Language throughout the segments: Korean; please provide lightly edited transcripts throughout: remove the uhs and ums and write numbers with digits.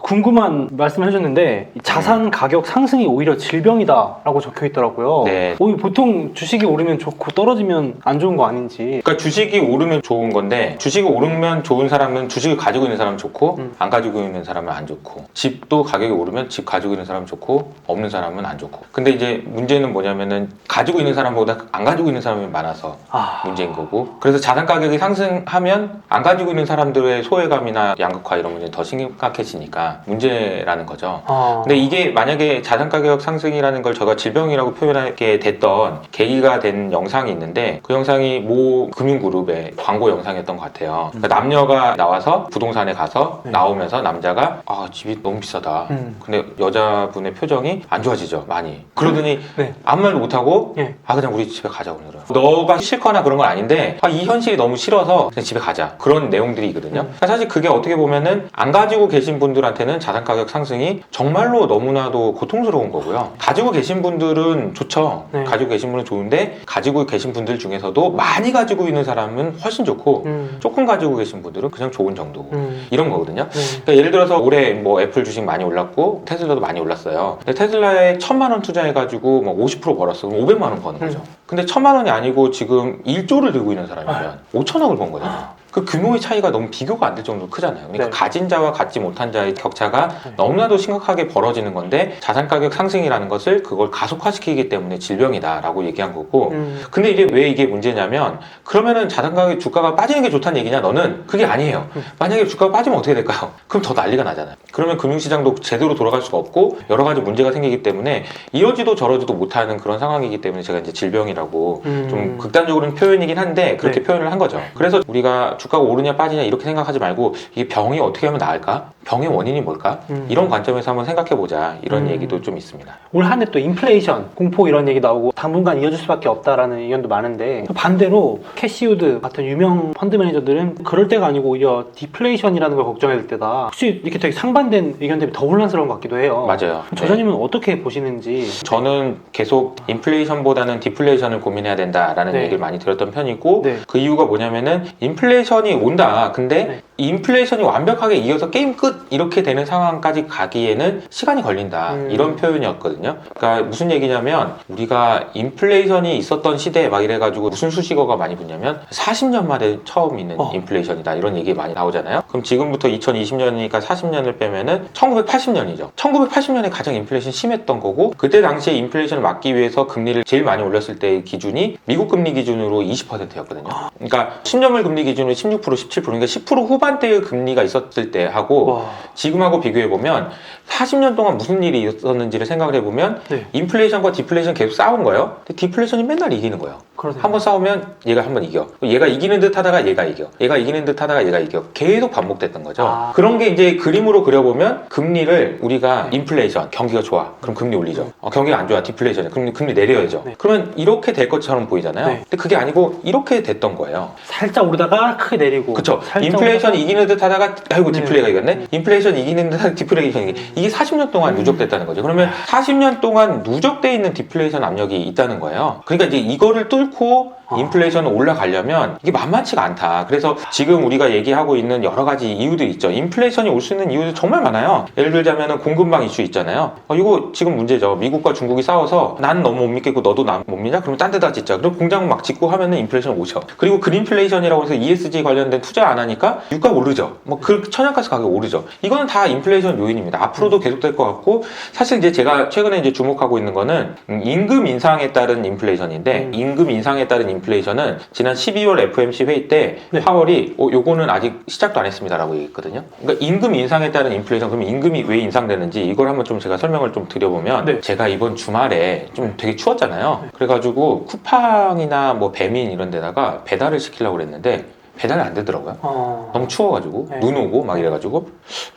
궁금한 말씀을 해줬는데 자산 가격 상승이 오히려 질병이다라고 적혀 있더라고요. 네. 보통 주식이 오르면 좋고 떨어지면 안 좋은 거 아닌지. 그러니까 주식이 오르면 좋은 건데 주식이 오르면 좋은 사람은 주식을 가지고 있는 사람은 좋고 안 가지고 있는 사람은 안 좋고 집도 가격이 오르면 집 가지고 있는 사람은 좋고 없는 사람은 안 좋고 근데 이제 문제는 뭐냐면은 가지고 있는 사람보다 안 가지고 있는 사람이 많아서 문제인 거고 그래서 자산 가격이 상승하면 안 가지고 있는 사람들의 소외감이나 양극화 이런 문제는 더 심각해지니까 문제라는 거죠. 근데 이게 만약에 자산 가격 상승이라는 걸 제가 질병이라고 표현하게 됐던 계기가 된 영상이 있는데 그 영상이 모 금융그룹의 광고 영상이었던 것 같아요. 그러니까 남녀가 나와서 부동산에 가서 나오면서 남자가 집이 너무 비싸다. 근데 여자분의 표정이 안 좋아지죠 많이. 그러더니 아무 말도 못하고 그냥 우리 집에 가자 오늘은. 너가 싫거나 그런 건 아닌데 이 현실이 너무 싫어서 그냥 집에 가자. 그런 내용들이거든요. 그러니까 사실 그게 어떻게 보면은 안 가지고 계신 분들한테는 자산 가격 상승이 정말로 너무나도 고통스러운 거고요. 가지고 계신 분들은 좋죠. 가지고 계신 분은 좋은데 가지고 계신 분들 중에서도 많이 가지고 있는 사람은 훨씬 좋고 조금 가지고 계신 분들은 그냥 좋은 정도고 이런 거거든요. 그러니까 예를 들어서 올해 뭐 애플 주식 많이 올랐고 테슬라도 많이 올랐어요. 근데 테슬라에 1,000만 원 투자해가지고 뭐 50% 벌었어. 그럼 500만 원 버는 거죠. 근데 1,000만 원이 아니고 지금 1조를 들고 있는 사람이면 5천억을 번 거잖아요. 그 규모의 차이가 너무 비교가 안 될 정도로 크잖아요. 그러니까 가진 자와 갖지 못한 자의 격차가 너무나도 심각하게 벌어지는 건데 자산 가격 상승이라는 것을 그걸 가속화시키기 때문에 질병이다라고 얘기한 거고 근데 이제 왜 이게 문제냐면 그러면은 자산 가격 주가가 빠지는 게 좋다는 얘기냐 너는? 그게 아니에요. 만약에 주가가 빠지면 어떻게 될까요? 그럼 더 난리가 나잖아요. 그러면 금융시장도 제대로 돌아갈 수가 없고 여러 가지 문제가 생기기 때문에 이러지도 저러지도 못하는 그런 상황이기 때문에 제가 이제 질병이라고 좀 극단적으로는 표현이긴 한데 그렇게 표현을 한 거죠. 그래서 우리가 주가가 오르냐 빠지냐 이렇게 생각하지 말고 이게 병이 어떻게 하면 나을까? 병의 원인이 뭘까? 이런 관점에서 한번 생각해보자 이런 얘기도 좀 있습니다. 올 한 해 또 인플레이션, 공포 이런 얘기 나오고 당분간 이어질 수밖에 없다라는 의견도 많은데 반대로 캐시우드 같은 유명 펀드 매니저들은 그럴 때가 아니고 오히려 디플레이션이라는 걸 걱정해야 될 때다. 혹시 이렇게 되게 상반된 의견 때문에 더 혼란스러운 것 같기도 해요. 맞아요. 저자님은 어떻게 보시는지. 저는 계속 인플레이션보다는 디플레이션을 고민해야 된다라는 얘기를 많이 들었던 편이고 그 이유가 뭐냐면은 인플레이션이 온다. 근데 인플레이션이 완벽하게 이어서 게임 끝 이렇게 되는 상황까지 가기에는 시간이 걸린다 이런 표현이었거든요. 그러니까 무슨 얘기냐면 우리가 인플레이션이 있었던 시대에 막 이래가지고 무슨 수식어가 많이 붙냐면 40년 만에 처음 있는 인플레이션이다 이런 얘기 많이 나오잖아요. 그럼 지금부터 2020년이니까 40년을 빼면은 1980년이죠. 1980년에 가장 인플레이션 심했던 거고 그때 당시에 인플레이션을 막기 위해서 금리를 제일 많이 올렸을 때의 기준이 미국 금리 기준으로 20%였거든요. 그러니까 10년물 금리 기준으로 16%, 17% 그러니까 10% 후반대의 금리가 있었을 때 하고 지금하고 비교해보면 40년 동안 무슨 일이 있었는지를 생각을 해보면 인플레이션과 디플레이션 계속 싸운 거예요. 근데 디플레이션이 맨날 이기는 거예요. 한번 싸우면 얘가 한번 이겨. 얘가 이기는 듯 하다가 얘가 이겨. 얘가 이기는 듯 하다가 얘가 이겨. 계속 반복됐던 거죠. 그런 게 이제 그림으로 그려보면 금리를 우리가 인플레이션, 경기가 좋아. 그럼 금리 올리죠. 경기가 안 좋아. 디플레이션. 그럼 금리 내려야죠. 그러면 이렇게 될 것처럼 보이잖아요. 근데 그게 아니고 이렇게 됐던 거예요. 살짝 오르다가 크게 내리고. 그쵸. 인플레이션 이기는 듯 하다가 아이고 디플레이가 이겼네. 인플레이션 이기는 듯 하다가 디플레이션이 이게 40년 동안 누적됐다는 거죠. 그러면 40년 동안 누적돼 있는 디플레이션 압력이 있다는 거예요. 그러니까 이제 이거를 뚫고 인플레이션은 올라가려면 이게 만만치가 않다. 그래서 지금 우리가 얘기하고 있는 여러 가지 이유들이 있죠. 인플레이션이 올 수 있는 이유도 정말 많아요. 예를 들자면 공급망 이슈 있잖아요. 이거 지금 문제죠. 미국과 중국이 싸워서 난 너무 못 믿겠고 너도 나 못 믿냐? 그러면 딴 데다 짓자. 그럼 공장 막 짓고 하면은 인플레이션 오죠. 그리고 그린플레이션이라고 해서 ESG 관련된 투자 안 하니까 유가 오르죠. 그 천연가스 가격 오르죠. 이거는 다 인플레이션 요인입니다. 앞으로도 계속될 것 같고 사실 이제 제가 최근에 이제 주목하고 있는 거는 임금 인상에 따른 인플레이션인데 임금 인상에 따른 인플레이션은 지난 12월 FOMC 회의 때 파월이 요거는 아직 시작도 안 했습니다라고 얘기했거든요. 그러니까 임금 인상에 따른 인플레이션 그러면 임금이 왜 인상되는지 이걸 한번 좀 제가 설명을 좀 드려보면 제가 이번 주말에 좀 되게 추웠잖아요. 그래가지고 쿠팡이나 뭐 배민 이런 데다가 배달을 시키려고 그랬는데 배달이 안 되더라고요. 너무 추워가지고 눈 오고 막 이래가지고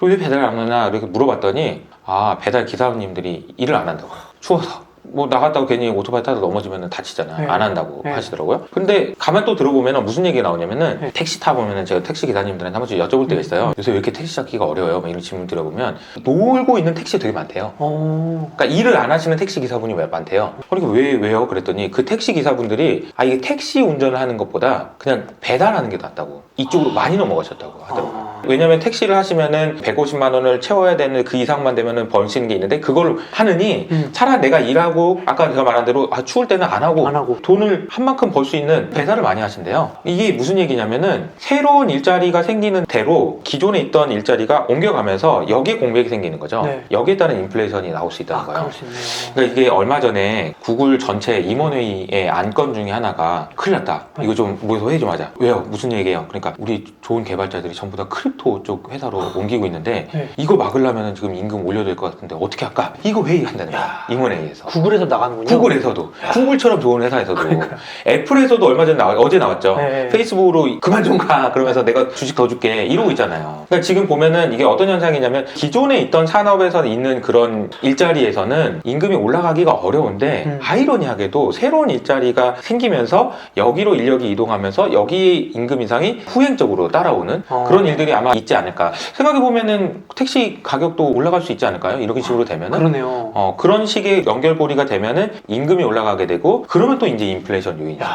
왜 배달 안 오나 이렇게 물어봤더니 배달 기사님들이 일을 안 한다고 추워서 뭐 나갔다고 괜히 오토바이 타다 넘어지면 다치잖아. 네. 안 한다고 네. 하시더라고요. 근데 가만 또 들어보면 무슨 얘기가 나오냐면은 네. 택시 타보면은 제가 택시 기사님들한테 한 번씩 여쭤볼 때가 있어요. 요새 왜 이렇게 택시 잡기가 어려워요? 막 이런 질문 들어보면 놀고 있는 택시 되게 많대요. 그러니까 일을 안 하시는 택시 기사분이 왜 많대요. 그러니까 왜요? 그랬더니 그 택시 기사분들이 이게 택시 운전을 하는 것보다 그냥 배달하는 게 낫다고 이쪽으로 많이 넘어가셨다고 하더라고요. 왜냐면 택시를 하시면은 150만 원을 채워야 되는 그 이상만 되면은 벌시는 게 있는데 그걸 하느니 차라리 내가 일하고 아까 제가 말한 대로 추울 때는 안 하고 돈을 한 만큼 벌 수 있는 배달을 많이 하신대요. 이게 무슨 얘기냐면은 새로운 일자리가 생기는 대로 기존에 있던 일자리가 옮겨가면서 여기에 공백이 생기는 거죠. 네. 여기에 따른 인플레이션이 나올 수 있다는 거예요. 그럴 수 있네요. 그러니까 이게 얼마 전에 구글 전체 임원회의의 안건 중에 하나가 큰일 났다. 이거 좀 모여서 회의 좀 하자. 왜요? 무슨 얘기예요? 그러니까 우리 좋은 개발자들이 전부 다 크립토 쪽 회사로 옮기고 있는데 네. 이거 막으려면 지금 임금 올려야 될 것 같은데 어떻게 할까? 이거 회의한다는 거야. 임원회의에서. 구글에서 나가는군요. 구글에서도 구글처럼 좋은 회사에서도 애플에서도 얼마 전에 어제 나왔죠. 네. 페이스북으로 그만 좀 가. 그러면서 내가 주식 더 줄게. 이러고 있잖아요. 그러니까 지금 보면은 이게 어떤 현상이냐면 기존에 있던 산업에서 있는 그런 일자리에서는 임금이 올라가기가 어려운데 아이러니하게도 새로운 일자리가 생기면서 여기로 인력이 이동하면서 여기 임금 인상이 후행적으로 따라오는 그런 일들이 아마 있지 않을까. 생각해보면은 택시 가격도 올라갈 수 있지 않을까요? 이런 식으로 되면은. 그러네요. 그런 식의 연결고리가 되면은 임금이 올라가게 되고 그러면 또 이제 인플레이션 요인이죠.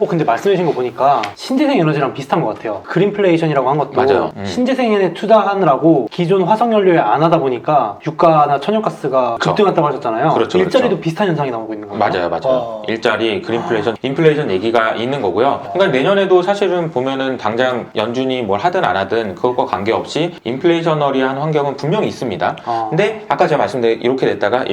근데 말씀해주신 거 보니까 신재생 에너지랑 비슷한 것 같아요. 그린플레이션이라고 한 것도 맞아요. 신재생에는 투자하느라고 기존 화석연료에 안 하다 보니까 유가나 천연가스가 그렇죠. 급등했다고 하셨잖아요. 그렇죠, 일자리도 그렇죠. 비슷한 현상이 나오고 있는 거예요. 맞아요. 일자리, 그린플레이션, 인플레이션 얘기가 있는 거고요. 그러니까 내년에도 사실은 보면은 당장 연준이 뭘 하든 안 하든 그것과 관계없이 인플레이셔너리한 환경은 분명히 있습니다. 근데 아까 제가 말씀드린 이렇게 됐다가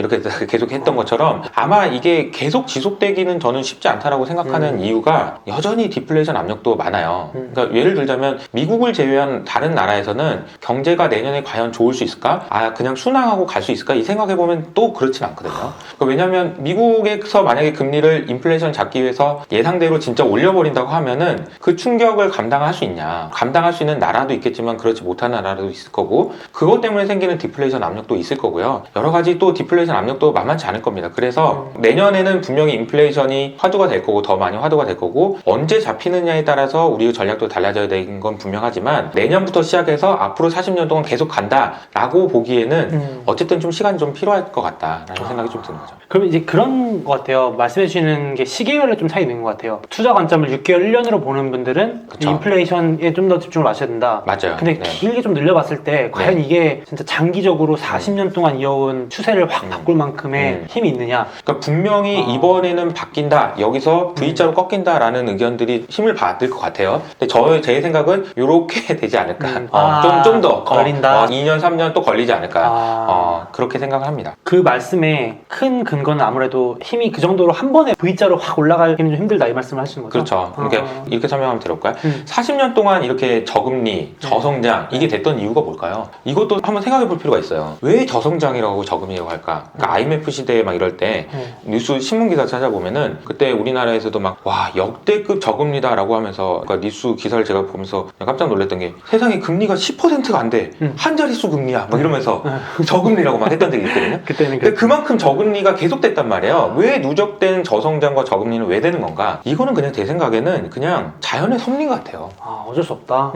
계속 했던 것처럼 아마 이게 계속 지속되기는 저는 쉽지 않다라고 생각하는 이유가 여전히 디플레이션 압력도 많아요. 그러니까 예를 들자면 미국을 제외한 다른 나라에서는 경제가 내년에 과연 좋을 수 있을까? 그냥 순항하고 갈 수 있을까? 이 생각해보면 또 그렇진 않거든요. 그러니까 왜냐하면 미국에서 만약에 금리를 인플레이션 잡기 위해서 예상대로 진짜 올려버린다고 하면은 그 충격을 감당할 수 있냐? 감당할 수 있는 나라도 있겠지만 그렇지 못한 나라도 있을 거고 그것 때문에 생기는 디플레이션 압력도 있을 거고요. 여러 가지 또 디플레이션 압력도 만만치 않을 겁니다. 그래서 내년에는 분명히 인플레이션이 화두가 될 거고 더 많이 화두가 될 거고 언제 잡히느냐에 따라서 우리의 전략도 달라져야 되는 건 분명하지만 내년부터 시작해서 앞으로 40년 동안 계속 간다라고 보기에는 어쨌든 좀 시간이 좀 필요할 것 같다라는 생각이 좀 드는 거죠. 그럼 이제 그런 것 같아요. 말씀해 주시는 게 시계열에 좀 차이 있는 것 같아요. 투자 관점을 6개월, 1년으로 보는 분들은 그쵸. 인플레이션에 좀 더 집중을 하셔야 된다. 맞아요. 근데 네. 길게 좀 늘려봤을 때 과연 이게 진짜 장기적으로 40년 동안 이어온 추세를 확 바꿀 만큼의 힘이 있느냐. 그러니까 분명히 이번에는 바뀐다. 여기서 V자로 꺾인다라는 의견들이 힘을 받을 것 같아요. 근데 제 생각은 이렇게 되지 않을까. 좀 더 걸린다. 2년, 3년 또 걸리지 않을까. 그렇게 생각을 합니다. 그 말씀에 큰 근거는 아무래도 힘이 그 정도로 한 번에 V자로 확 올라가기는 좀 힘들다 이 말씀을 하시는 거죠? 그렇죠. 그러니까 이렇게 설명하면 될까요? 40년 동안 이렇게 저금리, 저성장 이게 됐던 이유가 뭘까요? 이것도 한번 생각해 볼 필요가 있어요. 왜 저성장이라고 하고 저금리라고 할까? 그러니까 IMF 시대에 막 이럴 때 뉴스 신문 기사 찾아보면은 그때 우리나라에서도 막 와 역대급 저금리다라고 하면서 그러니까 뉴스 기사를 제가 보면서 깜짝 놀랐던 게 세상에 금리가 10%가 안 돼. 한 자릿수 금리야. 막 이러면서 저금리라고 막 했던 적이 있거든요. 그때는 근데 그만큼 저금리가 계속됐단 말이에요. 왜 누적된 저성장과 저금리는 왜 되는 건가? 이거는 그냥 제 생각에는 그냥 자연의 섭리인 것 같아요. 어쩔 수 없다.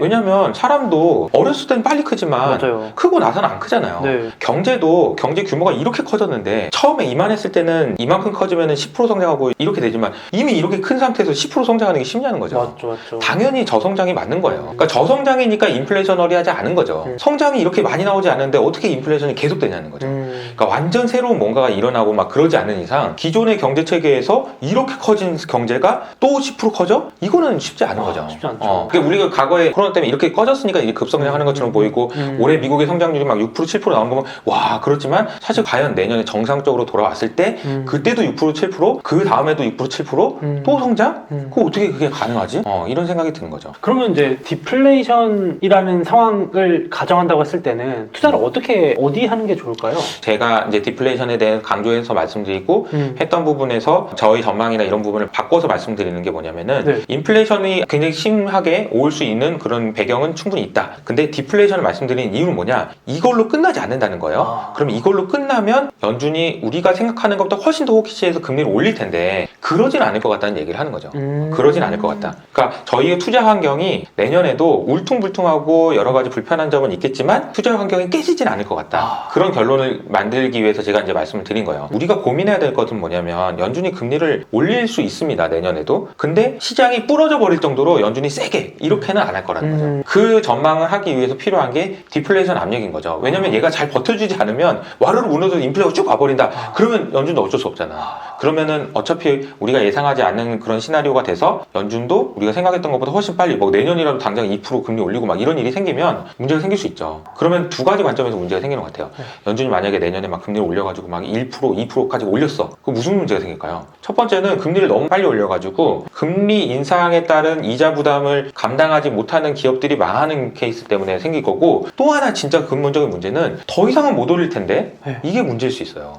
왜냐면 사람도 어렸을 땐 빨리 크지만 맞아요. 크고 나서는 안 크잖아요. 네. 경제도 경제 규모가 이렇게 커졌는데 처음에 이만했을 때는 이만큼 커지면 10% 성장하고 이렇게 되지만 이미 이렇게 큰 상태에서 10% 성장하는 게 쉽냐는 거죠. 맞죠. 당연히 저성장이 맞는 거예요. 그러니까 저성장이니까 인플레이셔너리하지 않은 거죠. 성장이 이렇게 많이 나오지 않는데 어떻게 인플레이션이 계속되냐는 거죠. 그러니까 완전 새로운 뭔가가 일어나고 막 그러지 않는 이상 기존의 경제 체계에서 이렇게 커진 경제가 또 10% 커져? 이거는 쉽지 않은 거죠. 쉽지 않죠. 그러니까 우리가 과거에 코로나 때문에 이렇게 꺼졌으니까 이게 급성장하는 것처럼 보이고 올해 미국의 성장률이 막 6% 7% 나온 거면 와 그렇지만 사실 과연 내년에 정상적으로 돌아왔을 때 그때도 6% 7%, 그 다음에도 6% 7%, 또 또 성장? 그거 어떻게 그게 가능하지? 이런 생각이 드는 거죠. 그러면 이제 디플레이션이라는 상황을 가정한다고 했을 때는 투자를 어디 하는 게 좋을까요? 제가 이제 디플레이션에 대해 강조해서 말씀드리고 했던 부분에서 저희 전망이나 이런 부분을 바꿔서 말씀드리는 게 뭐냐면은 네. 인플레이션이 굉장히 심하게 올 수 있는 그런 배경은 충분히 있다. 근데 디플레이션을 말씀드리는 이유는 뭐냐? 이걸로 끝나지 않는다는 거예요. 그럼 이걸로 끝나면 연준이 우리가 생각하는 것보다 훨씬 더 호기시해서 금리를 올릴 텐데 그러진 않을 것 같다는 얘기를 하는 거죠. 그러진 않을 것 같다. 그러니까 저희의 투자 환경이 내년에도 울퉁불퉁하고 여러 가지 불편한 점은 있겠지만 투자 환경이 깨지진 않을 것 같다. 그런 결론을 만들기 위해서 제가 이제 말씀을 드린 거예요. 우리가 고민해야 될 것은 뭐냐면 연준이 금리를 올릴 수 있습니다. 내년에도. 근데 시장이 부러져 버릴 정도로 연준이 세게 이렇게는 안 할 거라는 거죠. 그 전망을 하기 위해서 필요한 게 디플레이션 압력인 거죠. 왜냐면 얘가 잘 버텨주지 않으면 와르르 무너져서 인플레가 쭉 와버린다. 그러면 연준도 어쩔 수 없잖아. 그러면은 어차피 우리가 예상하지 않는 그런 시나리오가 돼서 연준도 우리가 생각했던 것보다 훨씬 빨리 뭐 내년이라도 당장 2% 금리 올리고 막 이런 일이 생기면 문제가 생길 수 있죠. 그러면 두 가지 관점에서 문제가 생기는 것 같아요. 연준이 만약에 내년에 막 금리를 올려가지고 막 1%, 2%까지 올렸어. 그럼 무슨 문제가 생길까요? 첫 번째는 금리를 너무 빨리 올려가지고 금리 인상에 따른 이자 부담을 감당하지 못하는 기업들이 망하는 케이스 때문에 생길 거고 또 하나 진짜 근본적인 문제는 더 이상은 못 올릴 텐데 이게 문제일 수 있어요.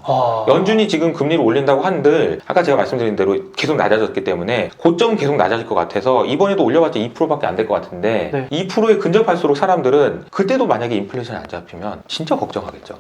연준이 지금 금리를 올린다고 한들 아까 제가 말씀드린 대로 계속 낮아졌기 때문에 고점은 계속 낮아질 것 같아서 이번에도 올려봤자 2%밖에 안 될 것 같은데 2%에 근접할수록 사람들은 그때도 만약에 인플레이션이 안 잡히면 진짜 걱정하겠죠.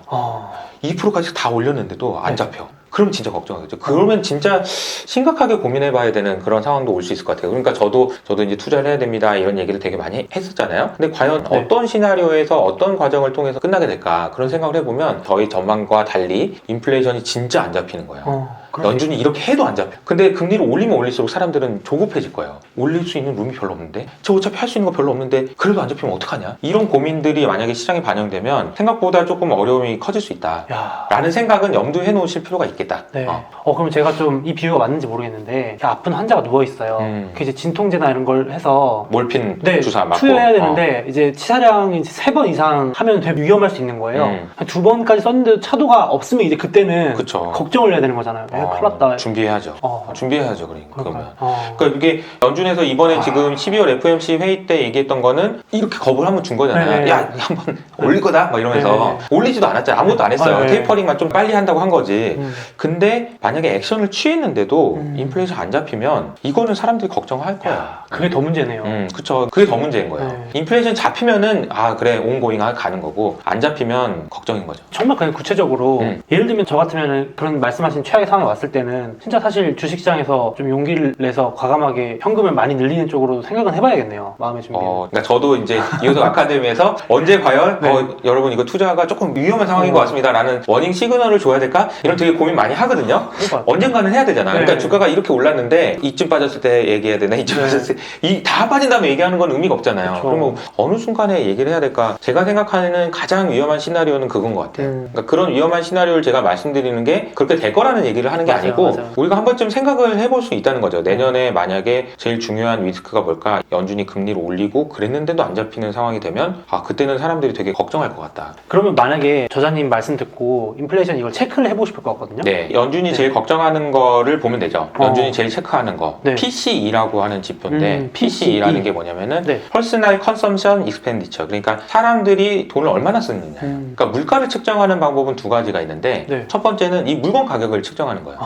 2%까지 다 올렸는데도 안 잡혀. 그럼 진짜 걱정하겠죠. 그러면 진짜 심각하게 고민해봐야 되는 그런 상황도 올 수 있을 것 같아요. 그러니까 저도 이제 투자를 해야 됩니다. 이런 얘기를 되게 많이 했었잖아요. 근데 과연 어떤 시나리오에서 어떤 과정을 통해서 끝나게 될까 그런 생각을 해보면 저희 전망과 달리 인플레이션이 진짜 안 잡히는 거예요. 연준이 이렇게 해도 안 잡혀. 근데 금리를 올리면 올릴수록 사람들은 조급해질 거예요. 올릴 수 있는 룸이 별로 없는데? 저 어차피 할 수 있는 거 별로 없는데 그래도 안 잡히면 어떡하냐? 이런 고민들이 만약에 시장에 반영되면 생각보다 조금 어려움이 커질 수 있다. 라는 생각은 염두해 놓으실 필요가 있겠다. 네. 그럼 제가 좀 이 비유가 맞는지 모르겠는데 아픈 환자가 누워있어요. 그 이제 진통제나 이런 걸 해서 몰핀 주사 맞고 투여해야 되는데 이제 치사량이 3번 이상 하면 되게 위험할 수 있는 거예요. 한 2번까지 썼는데 차도가 없으면 이제 그때는 그쵸. 걱정을 해야 되는 거잖아요. 큰일 났다. 준비해야죠. 준비해야죠. 그러면. 그러니까 이게 연준에서 이번에 지금 12월 FOMC 회의 때 얘기했던 거는 이렇게 겁을 한번 준 거잖아요. 야, 한번 올릴 거다 막 이러면서 올리지도 않았잖아요. 아무것도 안 했어요. 테이퍼링만 좀 빨리 한다고 한 거지. 근데 만약에 액션을 취했는데도 인플레이션 안 잡히면 이거는 사람들이 걱정할 거야. 그게 더 문제네요. 그쵸. 그게 더 문제인 거예요. 인플레이션 잡히면은 그래 온고잉 가는 거고 안 잡히면 걱정인 거죠. 정말 그냥 구체적으로 예를 들면 저 같으면 그런 말씀하신 최악의 상황에 왔을 때는 진짜 사실 주식시장에서 좀 용기를 내서 과감하게 현금을 많이 늘리는 쪽으로 생각은 해봐야겠네요. 마음의 준비. 그러니까 저도 이제 이호석 아카데미에서 언제 과연 여러분 이거 투자가 조금 위험한 상황인 것 같습니다라는 워닝 시그널을 줘야 될까? 이런 되게 고민 많이 하거든요. 언젠가는 해야 되잖아. 그러니까 주가가 이렇게 올랐는데 이쯤 빠졌을 때 얘기해야 되나? 이쯤 빠졌을 때 다 빠진 다음에 얘기하는 건 의미가 없잖아요. 그러면 어느 순간에 얘기를 해야 될까? 제가 생각하는 가장 위험한 시나리오는 그건 것 같아요. 그러니까 그런 위험한 시나리오를 제가 말씀드리는 게 그렇게 될 거라는 얘기를 하는 게 아니고 우리가 한 번쯤 생각을 해볼 수 있다는 거죠. 내년에 만약에 제일 중요한 리스크가 뭘까? 연준이 금리를 올리고 그랬는데도 안 잡히는 상황이 되면 그때는 사람들이 되게 걱정할 것 같다. 그러면 만약에 저자님 말씀 듣고 인플레이션 이걸 체크를 해보고 싶을 것 같거든요. 네, 연준이 제일 걱정하는 거를 보면 되죠. 연준이 제일 체크하는 거 PCE라고 하는 지표인데 PCE라는 게 뭐냐면은 Personal Consumption Expenditure, 그러니까 사람들이 돈을 얼마나 쓰느냐. 그러니까 물가를 측정하는 방법은 두 가지가 있는데 첫 번째는 이 물건 가격을 측정하는 거예요.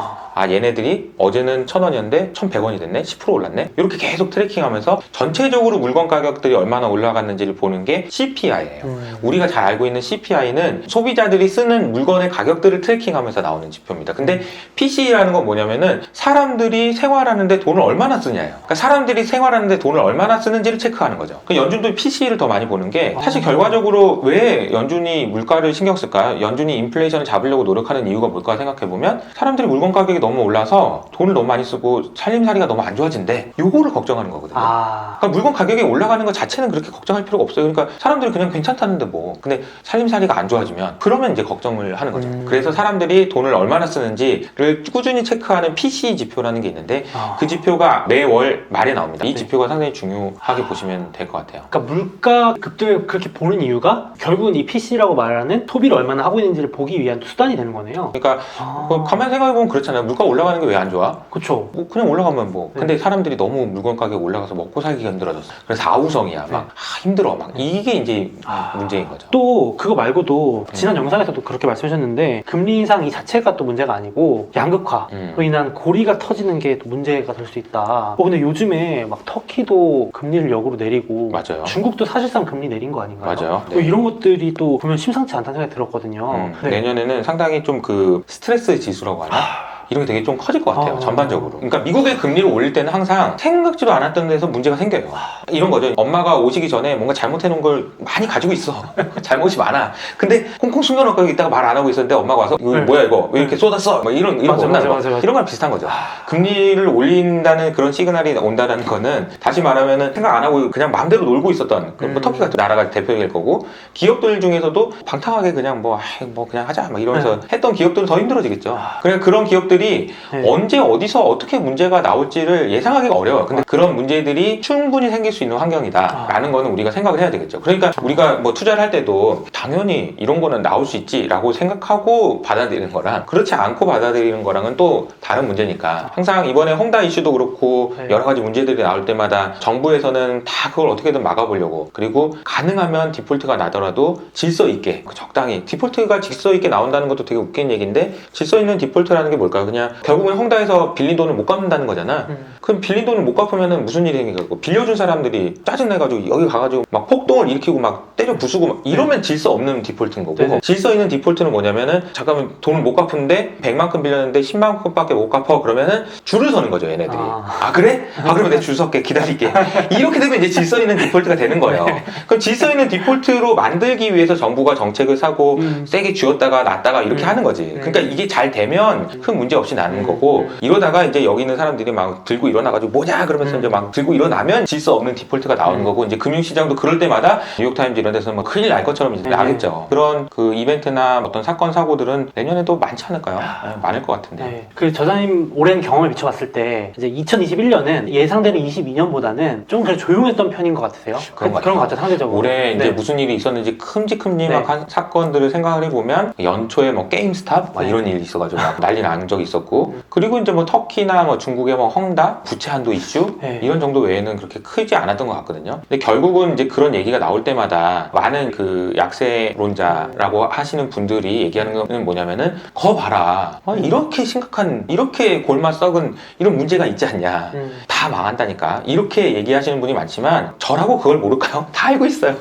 얘네들이 어제는 1,000원이었는데 1,100원이 됐네? 10% 올랐네? 이렇게 계속 트래킹하면서 전체적으로 물건 가격들이 얼마나 올라갔는지를 보는 게 CPI예요. 우리가 잘 알고 있는 CPI는 소비자들이 쓰는 물건의 가격들을 트래킹하면서 나오는 지표입니다. 근데 PCE라는 건 뭐냐면은 사람들이 생활하는데 돈을 얼마나 쓰냐예요. 그러니까 사람들이 생활하는데 돈을 얼마나 쓰는지를 체크하는 거죠. 연준도 PCE를 더 많이 보는 게 사실 결과적으로 왜 연준이 물가를 신경 쓸까요? 연준이 인플레이션을 잡으려고 노력하는 이유가 뭘까 생각해보면 사람들이 물건 가격이 너무 올라서 돈을 너무 많이 쓰고 살림살이가 너무 안 좋아진대. 이거 요거를 걱정하는 거거든요. 그러니까 물건 가격이 올라가는 것 자체는 그렇게 걱정할 필요가 없어요. 그러니까 사람들이 그냥 괜찮다는데 뭐. 근데 살림살이가 안 좋아지면 그러면 이제 걱정을 하는 거죠. 그래서 사람들이 돈을 얼마나 쓰는지를 꾸준히 체크하는 PC 지표라는 게 있는데 그 지표가 매월 말에 나옵니다. 이 지표가 상당히 중요하게 보시면 될 것 같아요. 그러니까 물가 급등을 그렇게 보는 이유가 결국은 이 PC라고 말하는 소비를 얼마나 하고 있는지를 보기 위한 수단이 되는 거네요. 그러니까 가만히 생각해보면 그렇잖아요. 물가 올라가는 게 왜 안 좋아? 그렇죠. 뭐 그냥 올라가면 뭐. 근데 사람들이 너무 물건 가격이 올라가서 먹고 살기가 힘들어졌어. 그래서 아우성이야. 막 힘들어. 막 이게 이제 문제인 거죠. 또 그거 말고도 지난 영상에서도 그렇게 말씀하셨는데 금리 인상 이 자체가 또 문제가 아니고 양극화로 인한 고리가 터지는 게 또 문제가 될 수 있다. 근데 요즘에 막 터키도 금리를 역으로 내리고 맞아요. 중국도 사실상 금리 내린 거 아닌가요? 맞아요. 네. 이런 것들이 또 보면 심상치 않다는 생각이 들었거든요. 네. 내년에는 상당히 좀 그 스트레스 지수라고 하나? 이런 게 되게 좀 커질 것 같아요. 전반적으로. 그러니까 미국의 금리를 올릴 때는 항상 생각지도 않았던 데서 문제가 생겨요. 이런 거죠. 엄마가 오시기 전에 뭔가 잘못해놓은 걸 많이 가지고 있어. 잘못이 많아. 근데 콩콩 숨겨놓고 있다가 말 안 하고 있었는데 엄마가 와서 이거 뭐야 이거 왜 이렇게 쏟았어? 뭐 이런 거 없나는 거. 이런 거랑 비슷한 거죠. 금리를 올린다는 그런 시그널이 온다는 거는 다시 말하면은 생각 안 하고 그냥 마음대로 놀고 있었던 뭐 터키 같은 나라가 대표일 거고 기업들 중에서도 방탕하게 그냥 뭐 그냥 하자 막 이러면서 했던 기업들은 더 힘들어지겠죠. 그러니까 그런 기업들이 언제 어디서 어떻게 문제가 나올지를 예상하기가 어려워요. 근데 그런 문제들이 충분히 생길 수 있는 환경이다 라는 거는 우리가 생각을 해야 되겠죠. 그러니까 우리가 뭐 투자를 할 때도 당연히 이런 거는 나올 수 있지 라고 생각하고 받아들이는 거랑 그렇지 않고 받아들이는 거랑은 또 다른 문제니까 항상 이번에 헝다 이슈도 그렇고 여러 가지 문제들이 나올 때마다 정부에서는 다 그걸 어떻게든 막아보려고 그리고 가능하면 디폴트가 나더라도 질서 있게 적당히 디폴트가 질서 있게 나온다는 것도 되게 웃긴 얘기인데 질서 있는 디폴트라는 게 뭘까요? 그냥 결국은 헝다에서 빌린 돈을 못 갚는다는 거잖아. 그럼 빌린 돈을 못 갚으면은 무슨 일이 생기고 빌려준 사람들이 짜증내가지고 여기 가가지고 막 폭동을 일으키고 막 때려 부수고 막 이러면 질서 없는 디폴트인 거고 질서 있는 디폴트는 뭐냐면은 잠깐만 돈을 못 갚는데 100만큼 빌렸는데 10만큼밖에 못 갚아 그러면은 줄을 서는 거죠 얘네들이. 그래? 그러면 내가 줄 설게 기다릴게. 이렇게 되면 이제 질서 있는 디폴트가 되는 거예요. 그럼 질서 있는 디폴트로 만들기 위해서 정부가 정책을 사고 세게 쥐었다가 놨다가 이렇게 하는 거지. 그러니까 이게 잘 되면 큰 문제 없이 나는 거고 이러다가 이제 여기 있는 사람들이 막 들고 일어나가지고 뭐냐 그러면서 이제 막 들고 일어나면 질서 없는 디폴트가 나오는 거고 이제 금융시장도 그럴 때마다 뉴욕타임즈 이런 데서 막 큰일 날 것처럼 이제 나겠죠. 그런 그 이벤트나 어떤 사건 사고들은 내년에도 많지 않을까요? 많을 것 같은데. 그 저자님 오랜 경험을 비춰봤을 때 이제 2021년은 예상되는 22년보다는 좀 그래도 조용했던 편인 것 같으세요? 그런 것 같아요 상대적으로. 올해 이제 무슨 일이 있었는지 큼직큼직한 사건들을 생각을 해보면 연초에 뭐 게임스탑 막 이런 일이 있어가지고 막 난리 난 적이 있었고 그리고 이제 뭐 터키나 뭐 중국의 뭐 헝다 부채 한도 이슈 이런 정도 외에는 그렇게 크지 않았던 것 같거든요. 근데 결국은 이제 그런 얘기가 나올 때마다 많은 그 약세론자라고 하시는 분들이 얘기하는 거는 뭐냐면은 거 봐라 이렇게 심각한 이렇게 골마 썩은 이런 문제가 있지 않냐 다 망한다니까 이렇게 얘기하시는 분이 많지만 저라고 그걸 모를까요? 다 알고 있어요.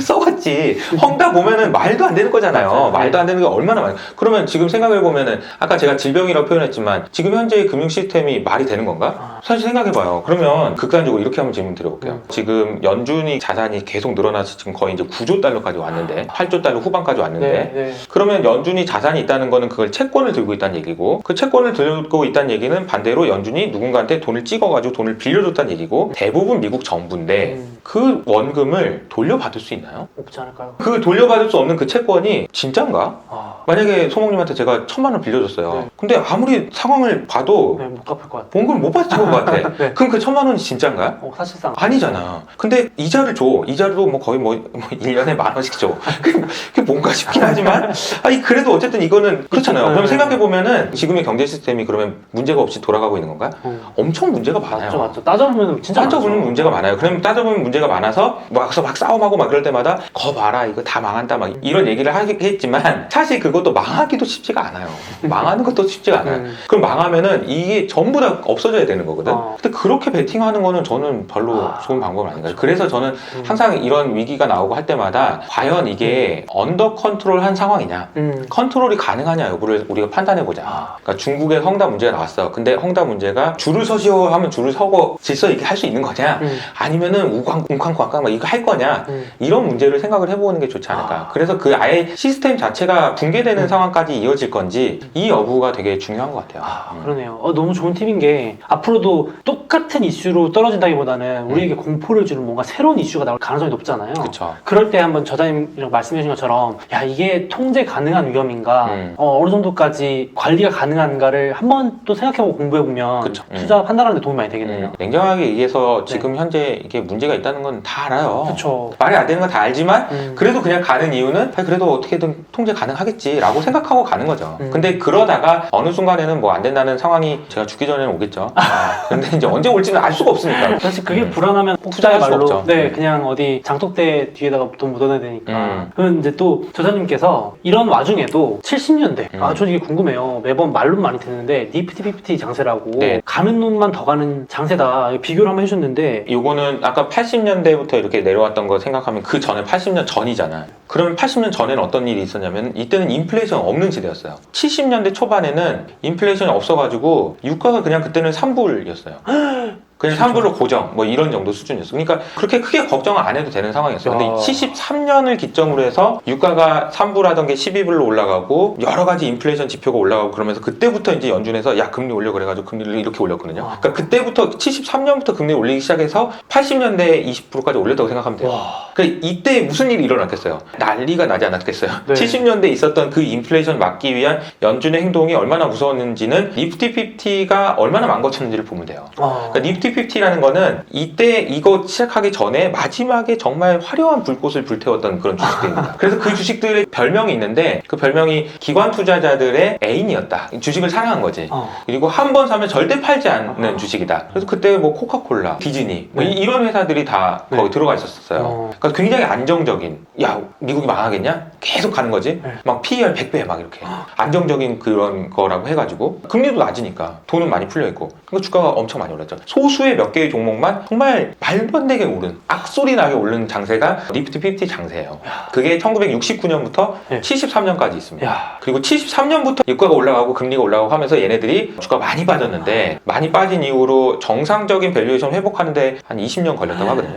썩었지. 헝다 보면은 말도 안 되는 거잖아요. 말도 안 되는 게 얼마나 많아요. 그러면 지금 생각해 보면은 아까 제가 질병이라고 표현했지만 지금 현재의 금융 시스템이 말이 되는 건가? 사실 생각해봐요. 그러면 극단적으로 이렇게 한번 질문 드려볼게요. 지금 연준이 자산이 계속 늘어나서 지금 거의 이제 9조 달러까지 왔는데 8조 달러 후반까지 왔는데 그러면 연준이 자산이 있다는 거는 그걸 채권을 들고 있다는 얘기고 그 채권을 들고 있다는 얘기는 반대로 연준이 누군가한테 돈을 찍어가지고 돈을 빌려줬다는 얘기고 대부분 미국 정부인데 그 원금을 돌려받을 수 있나요? 없지 않을까요? 그 돌려받을 수 없는 그 채권이 진짠가? 만약에 소목님한테 제가 1,000만 원 빌려줬어요. 근데 아무리 상황을 봐도 못 갚을 것 같아요. 원금을 못 받을 것 같아. 그럼 그 1,000만 원이 진짠가요? 사실상 아니잖아. 근데 이자를 줘. 이자도 뭐 거의 뭐 1년에 10,000원씩 줘. 그게 뭔가 싶긴 하지만 아니 그래도 어쨌든 이거는 그렇잖아요. 그럼 생각해보면은 지금의 경제 시스템이 그러면 문제가 없이 돌아가고 있는 건가요? 엄청 문제가 많아요. 맞죠. 따져보면 진짜 따져보면 문제가 많아요. 그럼 따져보면 문제가 많아서 막 싸움하고 막 그럴 때마다 거 봐라 이거 다 망한다 막 이런 얘기를 하겠지만 사실 그것도 망하기도 쉽지가 않아요. 망하는 것도 쉽지가 않아요. 그럼 망하면은 이게 전부 다 없어져야 되는 거거든. 근데 그렇게 베팅하는 거는 저는 별로 좋은 방법은 아닌가요? 그래서 저는 항상 이런 위기가 나오고 할 때마다 과연 이게 언더 컨트롤한 상황이냐 컨트롤이 가능하냐 여부를 우리가 판단해보자. 그러니까 중국에 헝다 문제가 나왔어. 근데 헝다 문제가 줄을 서시오 하면 줄을 서고 질서 있게 할 수 있는 거냐 아니면은 웅쾅쾅쾅 막 이거 할 거냐 이런 문제를 생각을 해보는 게 좋지 않을까. 그래서 그 아예 시스템 자체가 붕괴되는 상황까지 이어질 건지 이 여부가 되게 중요한 것 같아요. 그러네요. 너무 좋은 팁인 게 앞으로도 그래도 똑같은 이슈로 떨어진다기보다는 우리에게 공포를 주는 뭔가 새로운 이슈가 나올 가능성이 높잖아요. 그쵸. 그럴 때 한번 저자님이랑 말씀해 주신 것처럼 야 이게 통제 가능한 위험인가 어느 정도까지 관리가 가능한가를 한번 또 생각해보고 공부해보면 그쵸. 투자 판단하는 데 도움이 많이 되겠네요. 냉정하게 얘기해서 지금 현재 이게 문제가 있다는 건 다 알아요. 그렇죠. 말이 안 되는 건 다 알지만 그래도 그냥 가는 이유는 그래도 어떻게든 통제 가능하겠지라고 생각하고 가는 거죠. 근데 그러다가 어느 순간에는 뭐 안 된다는 상황이 제가 죽기 전에는 오겠죠. 근데 이제 언제 올지는 알 수가 없으니까. 사실 그게 불안하면 투자할 수 말로 없죠. 네 그냥 어디 장독대 뒤에다가 돈 묻어내야 되니까. 그럼 이제 또 저자님께서 이런 와중에도 70년대 전 이게 궁금해요. 매번 말론 많이 듣는데 니프티 피프티 장세라고 네. 가는 놈만 더 가는 장세다 비교를 한번 해주셨는데 요거는 아까 80년대부터 이렇게 내려왔던 거 생각하면 그 전에 80년 전이잖아요. 그러면 80년 전에는 어떤 일이 있었냐면 이때는 인플레이션 없는 시대였어요. 70년대 초반에는 인플레이션이 없어가지고 유가가 그냥 그때는 3불이었어요. 그냥 3불로 고정 뭐 이런 정도 수준이었어. 그러니까 그렇게 크게 걱정을 안 해도 되는 상황이었어요. 근데 73년을 기점으로 해서 유가가 3불하던 게 12불로 올라가고 여러 가지 인플레이션 지표가 올라가고 그러면서 그때부터 이제 연준에서 야 금리 올려 그래가지고 금리를 이렇게 올렸거든요. 그러니까 그때부터 73년부터 금리 올리기 시작해서 80년대에 20%까지 올렸다고 생각하면 돼요. 그러니까 이때 무슨 일이 일어났겠어요? 난리가 나지 않았겠어요? 네. 70년대에 있었던 그 인플레이션 막기 위한 연준의 행동이 얼마나 무서웠는지는 니프티 피프티가 얼마나 망가졌는지를 보면 돼요. 그러니까 니프티 피프티라는 거는 이때 이거 시작하기 전에 마지막에 정말 화려한 불꽃을 불태웠던 그런 주식들입니다. 그래서 그 주식들의 별명이 있는데 그 별명이 기관 투자자들의 애인이었다. 주식을 사랑한 거지. 그리고 한 번 사면 절대 팔지 않는 주식이다. 그래서 그때 뭐 코카콜라, 디즈니 뭐 이런 회사들이 다 거기 들어가 있었어요. 그러니까 굉장히 안정적인 야 미국이 망하겠냐? 계속 가는 거지. 막 PER 100배 막 이렇게 안정적인 그런 거라고 해가지고 금리도 낮으니까 돈은 많이 풀려 있고 그러니까 주가가 엄청 많이 올랐죠. 소수의 몇 개의 종목만 정말 말도 안 되게 오른 악소리 나게 오른 장세가 니프티 피프티 장세예요. 그게 1969년부터 73년까지 있습니다. 그리고 73년부터 유가가 올라가고 금리가 올라가고 하면서 얘네들이 주가가 많이 빠졌는데 많이 빠진 이후로 정상적인 밸류에이션 회복하는데 한 20년 걸렸다고 하거든요.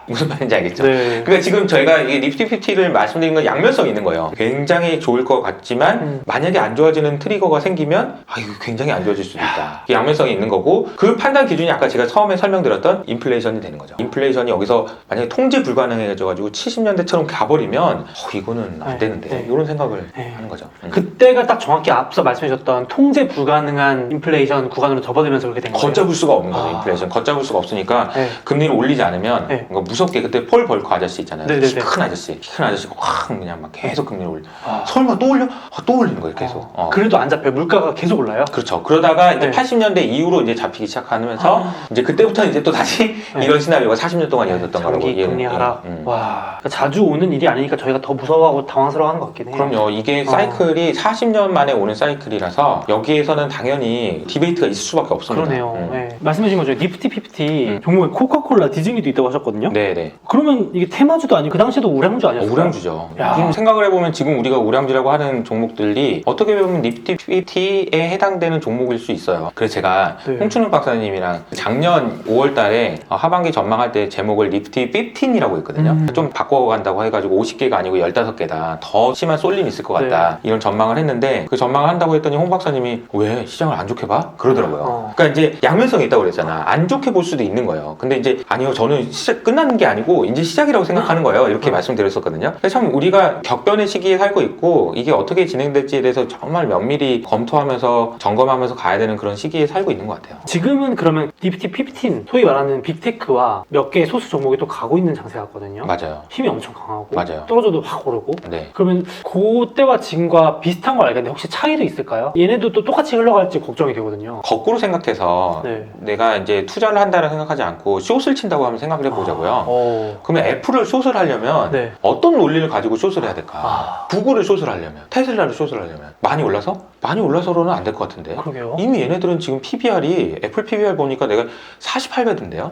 무슨 말인지 알겠죠? 네. 그러니까 지금 저희가 이 니프티 피프티를 말씀드린 건 양면성이 있는 거예요. 굉장히 좋을 것 같지만 만약에 안 좋아지는 트리거가 생기면 이거 굉장히 안 좋아질 수도 있다. 양면성이 있는 거고 그 판단 기준이 아까 제가 처음에 설명드렸던 인플레이션이 되는 거죠. 인플레이션이 여기서 만약에 통제 불가능해져가지고 70년대처럼 가버리면 이거는 안 되는데 이런 생각을 하는 거죠. 그때가 딱 정확히 앞서 말씀해 주셨던 통제 불가능한 인플레이션 구간으로 접어들면서 그렇게 된 거예요. 걷잡을 수가 없는 거죠. 인플레이션 걷잡을 수가 없으니까 금리를 올리지 않으면 무섭게 그때 폴 벌크 아저씨 있잖아요. 키 큰 아저씨가 확 그냥 막 계속 금리를 올려. 설마 또 올려? 또 올리는 거예요, 계속. 그래도 안 잡혀요. 물가가 계속 올라요? 그렇죠. 그러다가 이제 80년대 이후로 이제 잡히기 시작하면서 이제 그때부터 이제 또 다시 이런 시나리오가 40년 동안 이어졌던 거라고. 장기 금리 하락. 와, 자주 오는 일이 아니니까 저희가 더 무서워하고 당황스러워하는 것 같긴 해요. 그럼요. 이게 사이클이 40년 만에 오는 사이클이라서 여기에서는 당연히 디베이트가 있을 수밖에 없습니다. 그러네요. 말씀해 주신 거죠. 니프티 피프티 종목에 코카콜라, 디즈니도 있다고 하셨거든요. 네네. 그러면 이게 테마주도 아니고 그 당시에도 우량주 아니었어요? 우량주죠. 지금 생각을 해보면 지금 우리가 우량주라고 하는 종목들이 어떻게 보면 니프티 피프티에 해당되는 종목일 수 있어요. 그래서 제가 홍춘욱 박사님이랑 작년 5월 달에 하반기 전망할 때 제목을 니프티 15이라고 했거든요. 좀 바꿔간다고 해가지고 50개가 아니고 15개다. 더 심한 쏠림이 있을 것 같다. 이런 전망을 했는데 그 전망을 한다고 했더니 홍 박사님이 왜 시장을 안 좋게 봐? 그러더라고요. 그러니까 이제 양면성이 있다고 그랬잖아. 안 좋게 볼 수도 있는 거예요. 근데 이제 아니요, 저는 시작 끝나는 게 아니고 이제 시작이라고 생각하는 거예요. 이렇게 말씀드렸었거든요. 그래서 참 우리가 격변의 시기에 살고 있고 이게 어떻게 진행될지에 대해서 정말 면밀히 검토하면서 점검하면서 가야 되는 그런 시기에 살고 있는 것 같아요. 지금은 그러면 니프티 15 소위 말하는 빅테크와 몇 개의 소수 종목이 또 가고 있는 장세 같거든요. 맞아요. 힘이 엄청 강하고 맞아요. 떨어져도 확 오르고. 네. 그러면 그때와 지금과 비슷한 걸 알겠는데 혹시 차이도 있을까요? 얘네도 또 똑같이 흘러갈지 걱정이 되거든요. 거꾸로 생각해서 내가 이제 투자를 한다는 생각하지 않고 숏을 친다고 하면 생각을 해보자고요. 그러면 애플을 숏을 하려면 어떤 논리를 가지고 숏을 해야 될까? 구글을 숏을 하려면, 테슬라를 숏을 하려면 많이 올라서? 많이 올라서로는 안 될 것 같은데. 그러게요. 이미 얘네들은 지금 PBR이 애플 PBR 보니까 내가 48배던데요?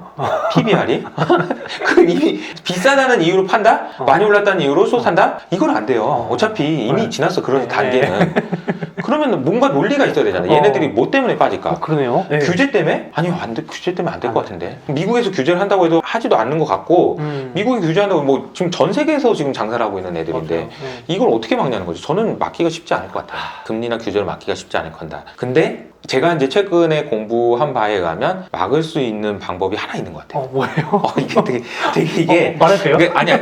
PBR이? 그 이미 비싸다는 이유로 판다? 많이 올랐다는 이유로 숏한다? 이건 안 돼요. 어차피 이미 지났어, 그런 단계는. 그러면 뭔가 논리가 있어야 되잖아. 얘네들이 뭐 때문에 빠질까? 그러네요. 규제 때문에? 아니요, 안 돼. 규제 때문에 안 될 것 같은데. 미국에서 규제를 한다고 해도 하지도 않는 것 같고, 미국이 규제한다고 뭐 지금 전 세계에서 지금 장사를 하고 있는 애들인데, 이걸 어떻게 막냐는 거죠. 저는 막기가 쉽지 않을 것 같아요. 금리나 규제를 막기가 쉽지 않을 건다. 근데 제가 이제 최근에 공부한 바에 의하면 막을 수 있는 방법이 하나 있는 것 같아요. 뭐예요? 이게 되게 이게 말해도 돼요? 아니야.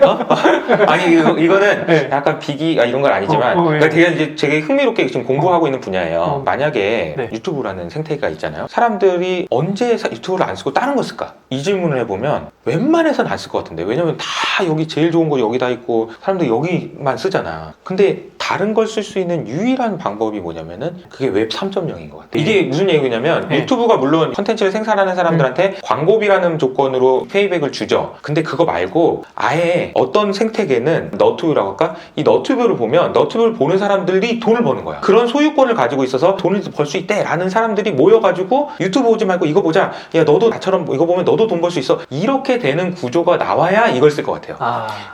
아니 이거는 네. 약간 이런 건 아니지만 네. 그러니까 되게 이제 되게 흥미롭게 지금 공부하고 있는 분야예요. 만약에 네. 유튜브라는 생태계가 있잖아요. 사람들이 언제 유튜브를 안 쓰고 다른 거 쓸까? 이 질문을 해보면 웬만해서는 안 쓸 것 같은데 왜냐면 다 여기 제일 좋은 거 여기다 있고 사람들이 여기만 쓰잖아. 근데 다른 걸 쓸 수 있는 유일한 방법이 뭐냐면은 그게 웹 3.0인 것 같아요. 이게 무슨 얘기냐면 네. 유튜브가 물론 컨텐츠를 생산하는 사람들한테 광고비라는 조건으로 페이백을 주죠. 근데 그거 말고 아예 어떤 생태계는 너튜브라고 할까? 이 너튜브를 보면 너튜브를 보는 사람들이 돈을 버는 거야. 그런 소유권을 가지고 있어서 돈을 벌 수 있대 라는 사람들이 모여가지고 유튜브 보지 말고 이거 보자. 야 너도 나처럼 이거 보면 너도 돈 벌 수 있어. 이렇게 되는 구조가 나와야 이걸 쓸 것 같아요.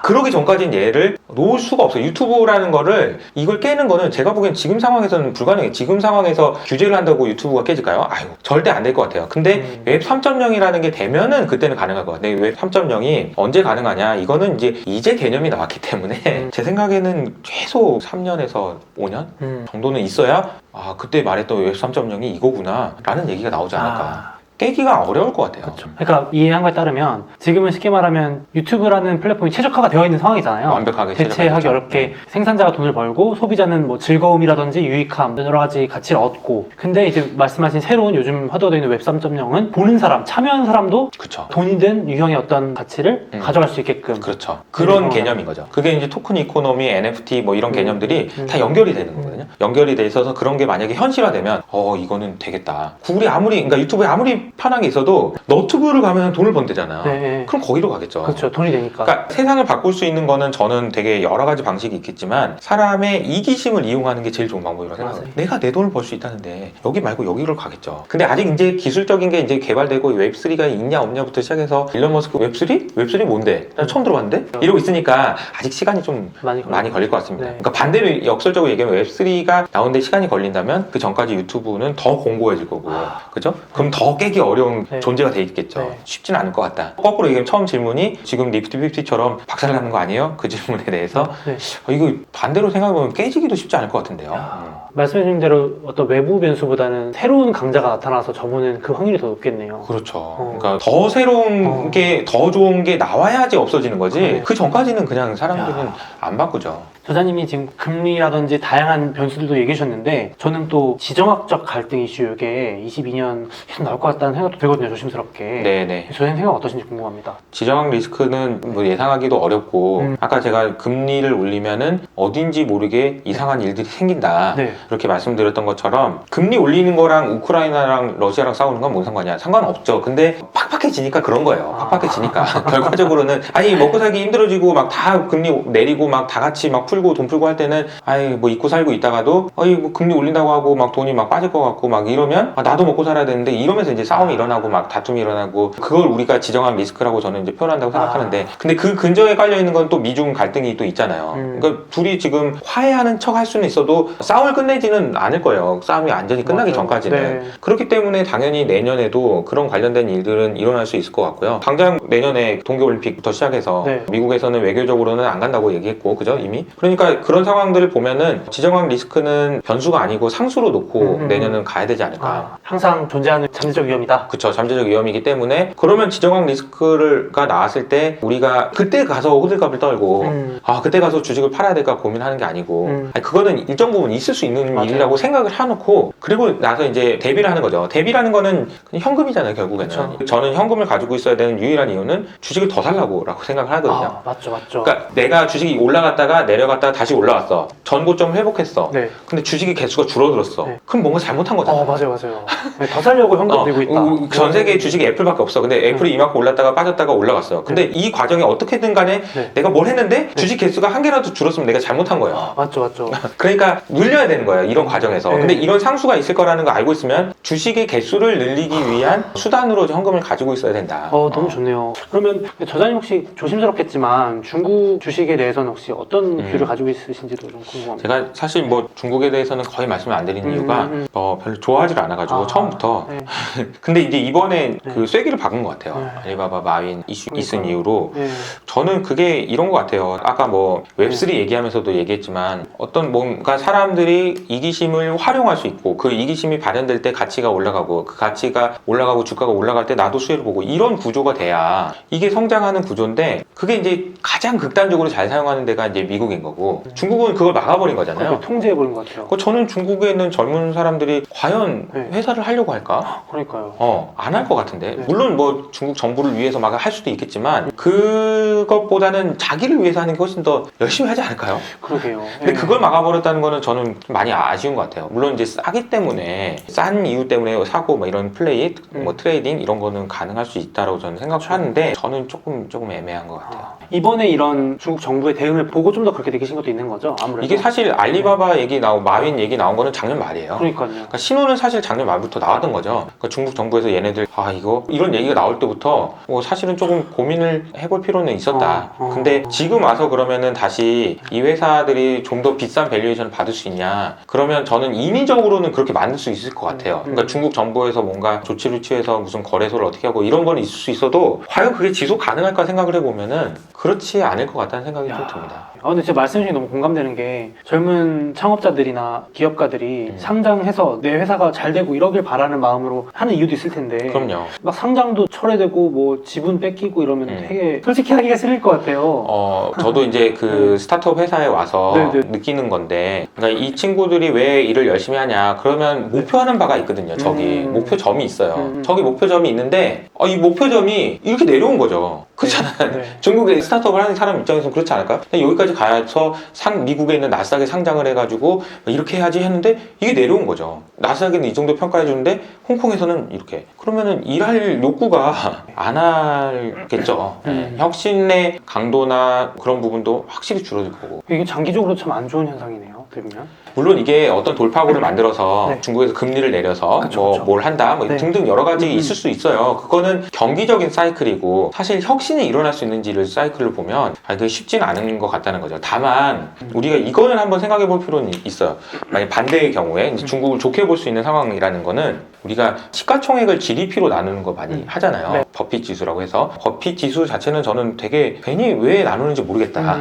그러기 전까지는 얘를 놓을 수가 없어요. 유튜브라는 거를 이걸 깨는 거는 제가 보기엔 지금 상황에서는 불가능해요. 지금 상황에서 규제를 한다고 유튜브가 깨질까요? 아유 절대 안 될 것 같아요. 근데 웹 3.0이라는 게 되면은 그때는 가능할 것 같아요. 웹 3.0이 언제 가능하냐? 이거는 이제 개념이 나왔기 때문에 제 생각에는 최소 3년에서 5년 정도는 있어야 그때 말했던 웹 3.0이 이거구나 라는 얘기가 나오지 않을까. 깨기가 어려울 것 같아요. 그렇죠. 그러니까 이해한 거에 따르면 지금은 쉽게 말하면 유튜브라는 플랫폼이 최적화가 되어 있는 상황이잖아요. 완벽하게 대체하기 최적화됐죠. 어렵게 생산자가 돈을 벌고 소비자는 뭐 즐거움이라든지 유익함 여러 가지 가치를 얻고 근데 이제 말씀하신 새로운 요즘 화두가 되어 있는 웹 3.0은 보는 사람, 참여하는 사람도 그렇죠. 돈이 든 유형의 어떤 가치를 가져갈 수 있게끔 그렇죠. 그런 개념인 거죠. 그게 이제 토큰 이코노미, NFT 뭐 이런 개념들이 다 연결이 되는 거거든요. 연결이 돼 있어서 그런 게 만약에 현실화되면 이거는 되겠다. 구글이 그러니까 유튜브에 아무리 편하게 있어도 너튜브를 가면 돈을 번대잖아요. 네. 그럼 거기로 가겠죠. 그렇죠. 돈이 되니까. 그러니까 세상을 바꿀 수 있는 거는 저는 되게 여러 가지 방식이 있겠지만 사람의 이기심을 이용하는 게 제일 좋은 방법이라고 생각해요. 맞아요. 내가 내 돈을 벌 수 있다는데 여기 말고 여기로 가겠죠. 근데 아직 이제 기술적인 게 이제 개발되고 웹3가 있냐 없냐부터 시작해서 일론 머스크 웹3? 웹3 뭔데? 나 처음 들어봤는데? 이러고 있으니까 아직 시간이 좀 많이 걸릴 것 같습니다. 네. 그러니까 반대로 역설적으로 얘기하면 웹3가 나오는데 시간이 걸린다면 그 전까지 유튜브는 더 공고해질 거고 그죠? 그럼 더 깨기 어려운 네. 존재가 돼 있겠죠. 네. 쉽지는 않을 것 같다. 거꾸로 얘기하면 처음 질문이 지금 니프티 50처럼 박살나는 거 아니에요? 그 질문에 대해서 네. 이거 반대로 생각해보면 깨지기도 쉽지 않을 것 같은데요. 말씀해주신 대로 어떤 외부 변수보다는 새로운 강자가 나타나서 접으는 그 확률이 더 높겠네요. 그렇죠. 그러니까 더 새로운 게, 더 좋은 게 나와야지 없어지는 거지. 네. 그 전까지는 그냥 사람들은 안 바꾸죠. 저자님이 지금 금리라든지 다양한 변수들도 얘기해 주셨는데 저는 또 지정학적 갈등 이슈 이게 22년 계속 나올 것 같다는 생각도 들거든요. 조심스럽게. 네네. 저자님 생각 어떠신지 궁금합니다. 지정학 리스크는 뭐 예상하기도 어렵고 아까 제가 금리를 올리면은 어딘지 모르게 이상한 일들이 생긴다. 네. 그렇게 말씀드렸던 것처럼 금리 올리는 거랑 우크라이나랑 러시아랑 싸우는 건 뭔 상관이야? 상관없죠. 근데 팍팍해지니까 그런 거예요. 팍팍해지니까 결과적으로는 먹고 살기 힘들어지고 막 다 금리 내리고 막 다 같이 막 풀고 돈 풀고 할 때는 뭐 잊고 살고 있다가도 뭐 금리 올린다고 하고 막 돈이 막 빠질 것 같고 막 이러면 나도 먹고 살아야 되는데 이러면서 이제 싸움이 일어나고 막 다툼이 일어나고 그걸 우리가 지정한 리스크라고 저는 이제 표현한다고 생각하는데 근데 그 근저에 깔려 있는 건 또 미중 갈등이 또 있잖아요. 그러니까 둘이 지금 화해하는 척 할 수는 있어도 싸움을 끝내지는 않을 거예요. 싸움이 완전히 끝나기 맞아요. 전까지는. 네. 그렇기 때문에 당연히 내년에도 그런 관련된 일들은 일어날 수 있을 것 같고요. 당장 내년에 동계올림픽부터 시작해서 네. 미국에서는 외교적으로는 안 간다고 얘기했고 그죠 이미? 그러니까 그런 상황들을 보면은 지정학 리스크는 변수가 아니고 상수로 놓고 내년은 가야 되지 않을까. 항상 존재하는 잠재적 위험이다. 그쵸, 잠재적 위험이기 때문에 그러면 지정학 리스크가 나왔을 때 우리가 그때 가서 호들갑을 떨고 그때 가서 주식을 팔아야 될까 고민하는 게 아니고 아니, 그거는 일정 부분 있을 수 있는 맞아요. 일이라고 생각을 해놓고 그리고 나서 이제 대비를 하는 거죠. 대비라는 거는 그냥 현금이잖아요 결국에는. 그쵸. 저는 현금을 가지고 있어야 되는 유일한 이유는 주식을 더 살라고 라고 생각을 하거든요. 맞죠. 그러니까 내가 주식이 올라갔다가 내려갔다가 다시 올라왔어. 전고점 회복했어. 네. 근데 주식의 개수가 줄어들었어. 네. 그럼 뭔가 잘못한 거잖아. 맞아요. 네, 더 살려고 현금 들고 있다. 전 세계에 주식이 애플밖에 없어. 근데 애플이 이만큼 올랐다가 빠졌다가 올라갔어요. 근데 이 과정에 어떻게든 간에 내가 뭘 했는데 주식 개수가 한 개라도 줄었으면 내가 잘못한 거예요. 맞죠. 그러니까 늘려야 되는 거예요. 이런 과정에서. 네. 근데 이런 상수가 있을 거라는 거 알고 있으면 주식의 개수를 늘리기 위한 수단으로 현금을 가지고 있어야 된다. 너무 좋네요. 그러면 저자님 혹시 조심스럽겠지만 중국 주식에 대해서는 혹시 어떤 뷰를 가지고 있으신지도 좀 궁금합니다. 제가 사실 뭐 중국에 대해서는 거의 말씀을 안 드리는 이유가 별로 좋아하지 않아가지고 처음부터. 네. 근데 이제 이번에 네. 그 쐐기를 박은 것 같아요. 네. 알리바바 마윈 이슈 그러니까요. 있은 이후로 네. 저는 그게 이런 것 같아요. 아까 뭐 웹3 얘기하면서도 얘기했지만 어떤 뭔가 사람들이 이기심을 활용할 수 있고 그 이기심이 발현될 때 가치가 올라가고 그 가치가 올라가고 주가가 올라갈 때 나도 수혜를 보고 이런 구조가 돼야 이게 성장하는 구조인데 그게 이제 가장 극단적으로 잘 사용하는 데가 이제 미국인 거고 중국은 그걸 막아버린 거잖아요. 통제해버린 것 같아요. 저는 중국에 있는 젊은 사람들이 과연 네. 회사를 하려고 할까? 그러니까요. 안 할 것 같은데. 네. 물론 뭐 중국 정부를 위해서 막 할 수도 있겠지만 그것보다는 자기를 위해서 하는 게 훨씬 더 열심히 하지 않을까요? 그러게요. 근데 네. 그걸 막아버렸다는 거는 저는 좀 많이 아쉬운 것 같아요. 물론 이제 싸기 때문에 싼 이유 때문에 사고 뭐 이런 플레이, 뭐 트레이딩 이런 거는 가능할 수 있다라고 저는 생각하는데 저는 조금 애매한 것 같아요. 이번에 이런 중국 정부의 대응을 보고 좀 더 그렇게 느끼신 것도 있는 거죠? 아무래도. 이게 사실 알리바바 얘기 나오고 마윈 얘기 나온 거는 작년 말이에요. 그러니까요. 그러니까 신호는 사실 작년 말부터 나왔던 거죠. 그러니까 중국 정부에서 얘네들 이거 이런 얘기가 나올 때부터 뭐 사실은 조금 고민을 해볼 필요는 있었다. 근데 지금 와서 그러면은 다시 이 회사들이 좀 더 비싼 밸류에이션을 받을 수 있냐? 그러면 저는 인위적으로는 그렇게 만들 수 있을 것 같아요. 그러니까 중국 정부에서 뭔가 조치를 취해서 무슨 거래소를 어떻게 하고 이런 건 있을 수 있어도 과연 그게 지속 가능할까 생각을 해보면은 그렇지 않을 것 같다는 생각이 좀 듭니다. 근데 진짜 말씀하신 게 너무 공감되는 게 젊은 창업자들이나 기업가들이 상장해서 내 회사가 잘 되고 이러길 바라는 마음으로 하는 이유도 있을 텐데 그럼요. 막 상장도 철회되고 뭐 지분 뺏기고 이러면 되게 솔직히 하기가 싫을 것 같아요. 저도 이제 그 스타트업 회사에 와서 느끼는 건데, 그러니까 이 친구들이 왜 일을 열심히 하냐, 그러면 목표하는 바가 있거든요. 저기 목표점이 있어요. 저기 목표점이 있는데, 이 목표점이 이렇게 내려온 거죠. 그렇잖아요. 중국에 스타트업을 하는 사람 입장에서는 그렇지 않을까요? 여기까지 가서 미국에 있는 나스닥에 상장을 해가지고 이렇게 해야지 했는데 이게 내려온 거죠. 나스닥에는 이 정도 평가해 주는데 홍콩에서는 이렇게. 그러면은 일할 욕구가 안 하겠죠. 혁신의 강도나 그런 부분도 확실히 줄어들 거고. 이게 장기적으로 참 안 좋은 현상이네요. 들으면. 물론 이게 어떤 돌파구를 만들어서 중국에서 금리를 내려서 뭘 한다 뭐 등등 여러 가지 있을 수 있어요. 그거는 경기적인 사이클이고 사실 혁신이 일어날 수 있는지를 사이클을 보면 그게 쉽지는 않은 것 같다는 거죠. 다만 우리가 이거는 한번 생각해 볼 필요는 있어요. 만약 반대의 경우에 이제 중국을 좋게 볼 수 있는 상황이라는 거는 우리가 시가총액을 GDP로 나누는 거 많이 하잖아요. 버핏 지수라고 해서 버핏 지수 자체는 저는 되게 괜히 왜 나누는지 모르겠다.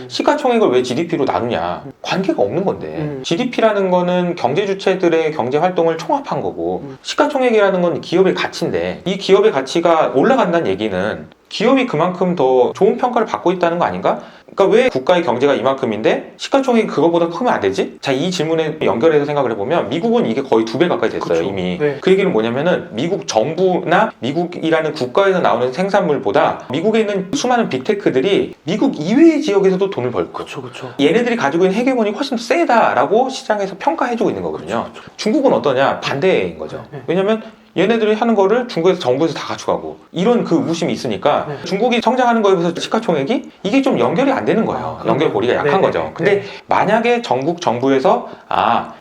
시가총액을 왜 GDP로 나누냐? 관계가 없는 건데 GDP라는 거는 경제 주체들의 경제 활동을 총합한 거고 시가총액이라는 건 기업의 가치인데 이 기업의 가치가 올라간다는 얘기는 기업이 그만큼 더 좋은 평가를 받고 있다는 거 아닌가? 그러니까 왜 국가의 경제가 이만큼인데 시가총액이 그거보다 크면 안 되지? 자, 이 질문에 연결해서 생각을 해보면 미국은 이게 거의 2배 가까이 됐어요. 이미. 그 얘기는 뭐냐면은 미국 정부나 미국이라는 국가에서 나오는 생산물보다 미국에 있는 수많은 빅테크들이 미국 이외의 지역에서도 돈을 벌고 얘네들이 가지고 있는 헤게모니 훨씬 세다라고 시장에서 평가해주고 있는 거거든요. 중국은 어떠냐? 반대인 거죠. 왜냐면 얘네들이 하는 거를 중국에서 정부에서 다 가져가고 이런 그 우심이 있으니까 중국이 성장하는 거에 비해서 시가총액이 이게 좀 연결이 안 되는 거예요. 연결고리가 약한 거죠. 근데 만약에 전국 정부에서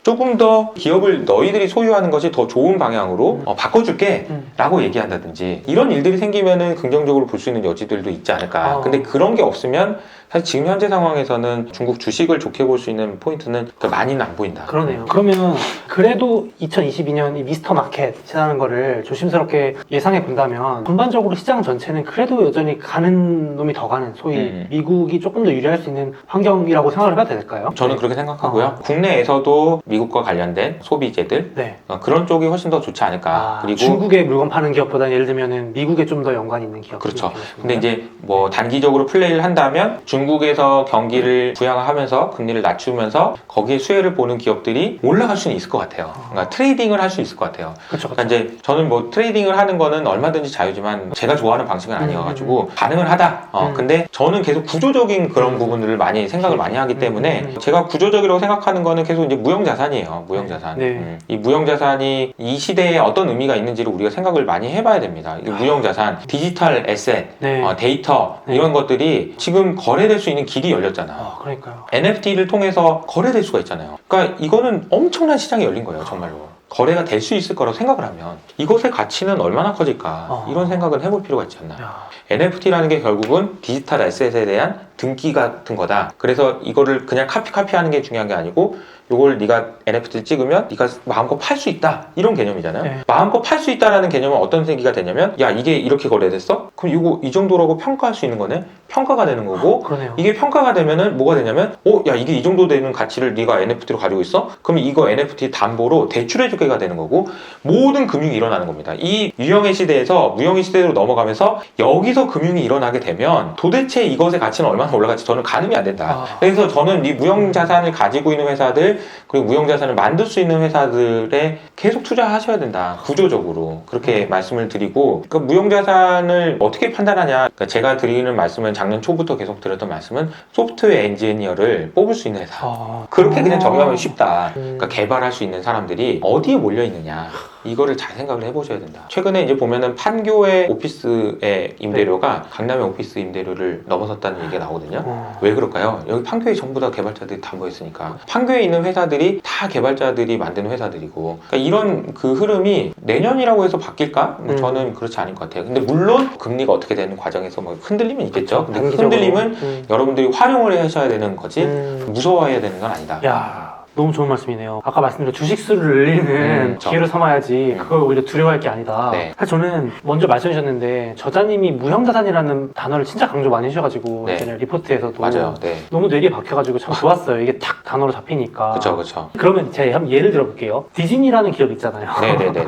조금 더 기업을 너희들이 소유하는 것이 더 좋은 방향으로 바꿔줄게 라고 얘기한다든지 이런 일들이 생기면은 긍정적으로 볼 수 있는 여지들도 있지 않을까. 근데 그런 게 없으면 사실 지금 현재 상황에서는 중국 주식을 좋게 볼 수 있는 포인트는 많이는 안 보인다. 그러네요. 그러면 그래도 2022년 이 미스터 마켓이라는 거를 조심스럽게 예상해 본다면 전반적으로 시장 전체는 그래도 여전히 가는 놈이 더 가는 소위 미국이 조금 더 유리할 수 있는 환경이라고 생각을 해봐도 될까요? 저는 그렇게 생각하고요. 국내에서도 미국과 관련된 소비재들 그런 쪽이 훨씬 더 좋지 않을까. 그리고 중국에 물건 파는 기업보다는 예를 들면 미국에 좀 더 연관이 있는 기업. 그렇죠. 근데 이제 뭐 단기적으로 플레이를 한다면 중국에서 경기를 부양하면서 금리를 낮추면서 거기에 수혜를 보는 기업들이 올라갈 수는 있을 것 같아요. 그러니까 트레이딩을 할 수 있을 것 같아요. 그러니까 이제 저는 뭐 트레이딩을 하는 거는 얼마든지 자유지만 제가 좋아하는 방식은 아니어가지고 가능은 하다. 근데 저는 계속 구조적인 그런 부분들을 많이 생각을 많이 하기 때문에 제가 구조적이라고 생각하는 거는 계속 이제 무형자산이에요. 무형자산. 이 무형자산이 이 시대에 어떤 의미가 있는지를 우리가 생각을 많이 해봐야 됩니다. 이 무형자산, 디지털 에셋, 데이터 이런 것들이 지금 거래될 수 있는 길이 열렸잖아. 그러니까요. NFT를 통해서 거래될 수가 있잖아요. 그러니까 이거는 엄청난 시장이 열린 거예요, 정말로. 거래가 될 수 있을 거라고 생각을 하면 이것의 가치는 얼마나 커질까 이런 생각은 해볼 필요가 있지 않나. 야. NFT라는 게 결국은 디지털 에셋에 대한 등기 같은 거다. 그래서 이거를 그냥 카피하는 게 중요한 게 아니고 이걸 네가 NFT를 찍으면 네가 마음껏 팔 수 있다 이런 개념이잖아요. 네. 마음껏 팔 수 있다라는 개념은 어떤 얘기가 되냐면 야 이게 이렇게 거래됐어? 그럼 이거 이 정도라고 평가할 수 있는 거네? 평가가 되는 거고 그러네요. 이게 평가가 되면은 뭐가 되냐면 야 이게 이 정도 되는 가치를 네가 NFT로 가지고 있어? 그럼 이거 NFT 담보로 대출해주게가 되는 거고 모든 금융이 일어나는 겁니다. 이 유형의 시대에서 무형의 시대로 넘어가면서 여기서 금융이 일어나게 되면 도대체 이것의 가치는 얼마나 올라갈지 저는 가늠이 안 된다. 그래서 저는 이 무형 자산을 가지고 있는 회사들 그리고 무형 자산을 만들 수 있는 회사들에 계속 투자하셔야 된다. 구조적으로 그렇게 말씀을 드리고 그 무형 자산을 어떻게 판단하냐? 그러니까 제가 드리는 말씀은 작년 초부터 계속 드렸던 말씀은 소프트웨어 엔지니어를 뽑을 수 있는 회사. 그렇게 그냥 정의하면 쉽다. 그러니까 개발할 수 있는 사람들이 어디에 몰려 있느냐. 이거를 잘 생각을 해보셔야 된다. 최근에 이제 보면은 판교의 오피스의 임대료가 강남의 오피스 임대료를 넘어섰다는 얘기가 나오거든요. 왜 그럴까요? 여기 판교에 전부 다 개발자들이 담보했으니까. 판교에 있는 회사들이 다 개발자들이 만드는 회사들이고. 그러니까 이런 그 흐름이 내년이라고 해서 바뀔까? 저는 그렇지 않을 것 같아요. 근데 물론 금리가 어떻게 되는 과정에서 뭐 흔들림은 있겠죠. 근데 그 흔들림은 여러분들이 활용을 하셔야 되는 거지 무서워해야 되는 건 아니다. 야. 너무 좋은 말씀이네요. 아까 말씀드린 주식수를 늘리는 기회를 삼아야지 그걸 오히려 두려워할 게 아니다. 네. 사실 저는 먼저 말씀해 주셨는데 저자님이 무형자산이라는 단어를 진짜 강조 많이 해주셔가지고 네. 예전에 리포트에서도 맞아요. 네. 너무 뇌리에 박혀가지고 참 좋았어요. 이게 딱 단어로 잡히니까. 그쵸. 그러면 제가 한번 예를 들어볼게요. 디즈니라는 기업 있잖아요. 네네네.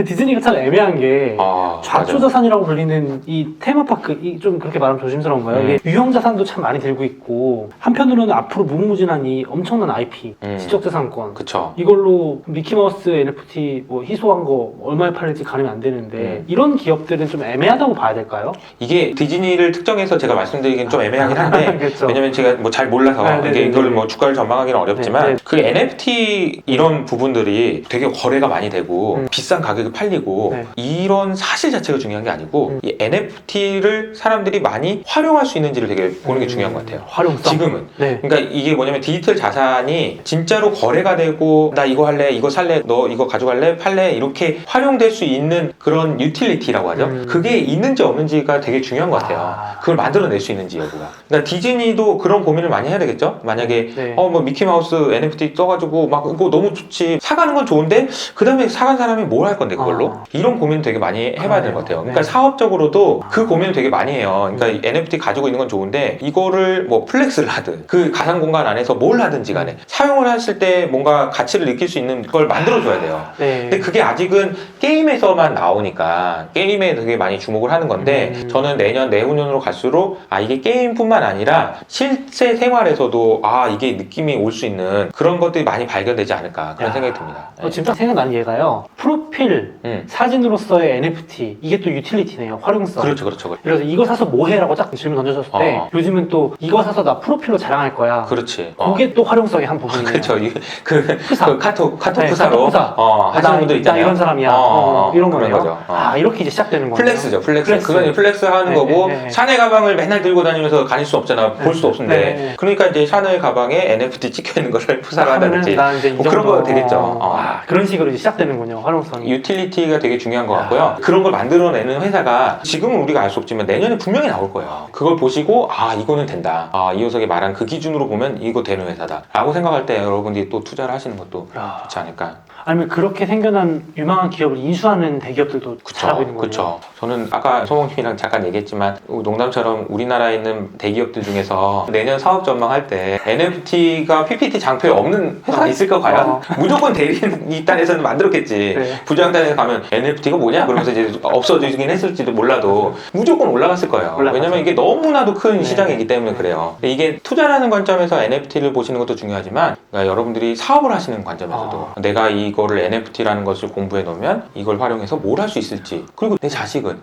디즈니가 참 애매한 게 맞아요. 좌초자산이라고 불리는 이 테마파크 좀 그렇게 말하면 조심스러운가요? 이게 유형자산도 참 많이 들고 있고 한편으로는 앞으로 무궁무진한 이 엄청난 IP 지적재산권 그쵸. 이걸로 미키마우스 NFT 뭐 희소한 거 얼마에 팔릴지 가늠이 안 되는데 이런 기업들은 좀 애매하다고 봐야 될까요? 이게 디즈니를 특정해서 제가 말씀드리기는 좀 애매하긴 한데 그렇죠. 왜냐면 제가 뭐 잘 몰라서 네, 이걸 뭐 주가를 전망하기는 어렵지만 네. 그 NFT 이런 부분들이 되게 거래가 많이 되고 비싼 가격에 팔리고 네. 이런 사실 자체가 중요한 게 아니고 이 NFT를 사람들이 많이 활용할 수 있는지를 되게 보는 게 중요한 것 같아요. 활용성. 지금은. 네. 그러니까 이게 뭐냐면 디지털 자산이 진짜로 거래가 되고 나 이거 할래 이거 살래 너 이거 가져갈래 팔래 이렇게 활용될 수 있는 그런 유틸리티라고 하죠. 그게 있는지 없는지가 되게 중요한 것 같아요. 그걸 만들어낼 수 있는지 여부가. 그러니까 디즈니도 그런 고민을 많이 해야 되겠죠. 만약에 네. 뭐 미키마우스 NFT 써가지고 막 이거 너무 좋지 사가는 건 좋은데 그 다음에 사간 사람이 뭘 할 건데 그걸로 이런 고민을 되게 많이 해봐야 될 것 같아요. 그러니까 네. 사업적으로도 그 고민을 되게 많이 해요. 그러니까 이 NFT 가지고 있는 건 좋은데 이거를 뭐 플렉스를 하든 그 가상 공간 안에서 뭘 하든지 간에 사용을 했을 때 뭔가 가치를 느낄 수 있는 걸 만들어줘야 돼요. 네. 근데 그게 아직은 게임에서만 나오니까 게임에 되게 많이 주목을 하는 건데 저는 내년 내후년으로 갈수록 이게 게임뿐만 아니라 실제 생활에서도 이게 느낌이 올 수 있는 그런 것들이 많이 발견되지 않을까 그런 생각이 듭니다. 네. 지금 딱 생각나는 예가요. 프로필 사진으로서의 NFT 이게 또 유틸리티네요. 활용성. 그렇죠. 그래서 이거 사서 뭐 해라고 딱 질문 던져줬을 때 요즘은 또 이거 사서 나 프로필로 자랑할 거야. 그렇지. 그게 또 활용성의 한 부분이에요. 그렇죠. 그 카톡 네, 프사로 하시는 분들 있잖아요. 나 이런 사람이야. 이런 거네요. 거죠. 이렇게 이제 시작되는 거예요. 플렉스죠. 플렉스. 그건 플렉스 하는 거고 샤넬 가방을 맨날 들고 다니면서 다닐 수 없잖아. 볼 수도 없는데. 그러니까 이제 샤넬 가방에 NFT 찍혀 있는 거를 프사를 하다든지 뭐 그런 거 되겠죠. 그런 식으로 이제 시작되는군요. 활용성이. 유틸리티가 되게 중요한 것 같고요. 그런 걸 만들어내는 회사가 지금은 우리가 알 수 없지만 내년에 분명히 나올 거예요. 그걸 보시고 이거는 된다. 이호석이 말한 그 기준으로 보면 이거 되는 회사다. 라고 생각할 때 여러분들이 또 투자를 하시는 것도 좋지 않을까. 아니면 그렇게 생겨난 유망한 기업을 인수하는 대기업들도 잘하고 있는 거예요. 그렇죠. 저는 아까 소몽님이랑 잠깐 얘기했지만 농담처럼 우리나라에 있는 대기업들 중에서 내년 사업 전망할 때 NFT가 PPT 장표에 없는 회사가 있을까 과연? 무조건 대리인 단에서는 만들었겠지. 부장단에 가면 NFT가 뭐냐? 그러면서 이제 없어지긴 했을지도 몰라도 무조건 올라갔을 거예요. 왜냐면 이게 너무나도 큰 시장이기 때문에 그래요. 이게 투자라는 관점에서 NFT를 보시는 것도 중요하지만 그러니까 여러분들이 사업을 하시는 관점에서도 내가 이거를 NFT라는 것을 공부해 놓으면 이걸 활용해서 뭘 할 수 있을지 그리고 내 자식은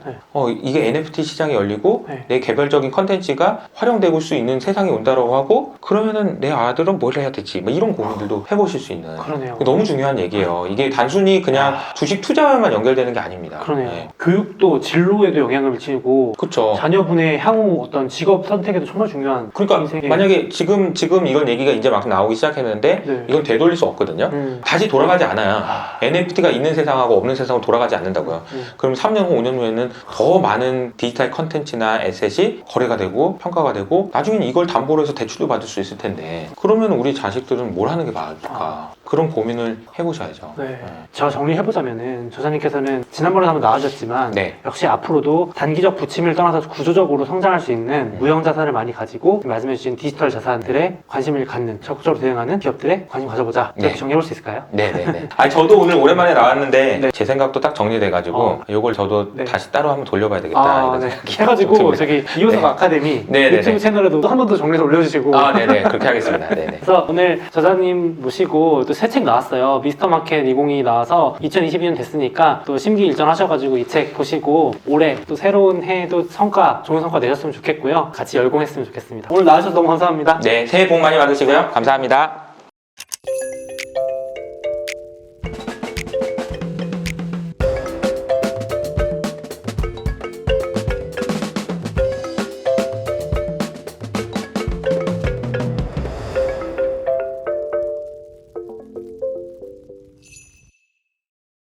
이게 NFT 시장이 열리고 내 개별적인 컨텐츠가 활용되고 수 있는 세상이 온다고 하고 그러면은 내 아들은 뭘 해야 되지 뭐 이런 고민들도 해보실 수 있는 그러네요. 너무 중요한 얘기예요. 이게 단순히 그냥 주식 투자만 연결되는 게 아닙니다. 그러네요. 교육도 진로에도 영향을 미치고 그렇죠. 자녀분의 향후 어떤 직업 선택에도 정말 중요한 그러니까 만약에 지금 이런 얘기가 이제 막 나오기 시작했는데 건데 네. 이건 되돌릴 수 없거든요. 다시 돌아가지 않아요. NFT가 있는 세상하고 없는 세상으로 돌아가지 않는다고요. 그럼 3년 후, 5년 후에는 더 많은 디지털 컨텐츠나 에셋이 거래가 되고 평가가 되고 나중에는 이걸 담보로 해서 대출도 받을 수 있을 텐데 그러면 우리 자식들은 뭘 하는 게 맞을까? 그런 고민을 해보셔야죠. 네. 제가 정리해보자면은 저자님께서는 지난번에 한번 나와주셨지만 네. 역시 앞으로도 단기적 부침을 떠나서 구조적으로 성장할 수 있는 무형 자산을 많이 가지고 말씀해주신 디지털 자산들에 관심을 갖는 적극적으로 대응하는 기업들에 관심 가져보자. 이렇게 네. 정리해볼 수 있을까요? 네네네. 아니 저도 오늘 오랜만에 나왔는데 네. 제 생각도 딱 정리돼가지고 이걸 저도 네. 다시 따로 한번 돌려봐야 되겠다. 이런 네. 생각이 해가지고 듭니다. 저기 이호석 네. 아카데미 네네네. 유튜브 채널에도 한 번 더 정리해서 올려주시고 네네. 그렇게 하겠습니다. 네네. 그래서 오늘 저자님 모시고 또 새 책 나왔어요. 미스터마켓 2022 나와서 2022년 됐으니까 또 심기일전하셔가지고 이 책 보시고 올해 또 새로운 해에도 성과, 좋은 성과 내셨으면 좋겠고요. 같이 열공했으면 좋겠습니다. 오늘 나와주셔서 너무 감사합니다. 네, 새해 복 많이 받으시고요. 감사합니다.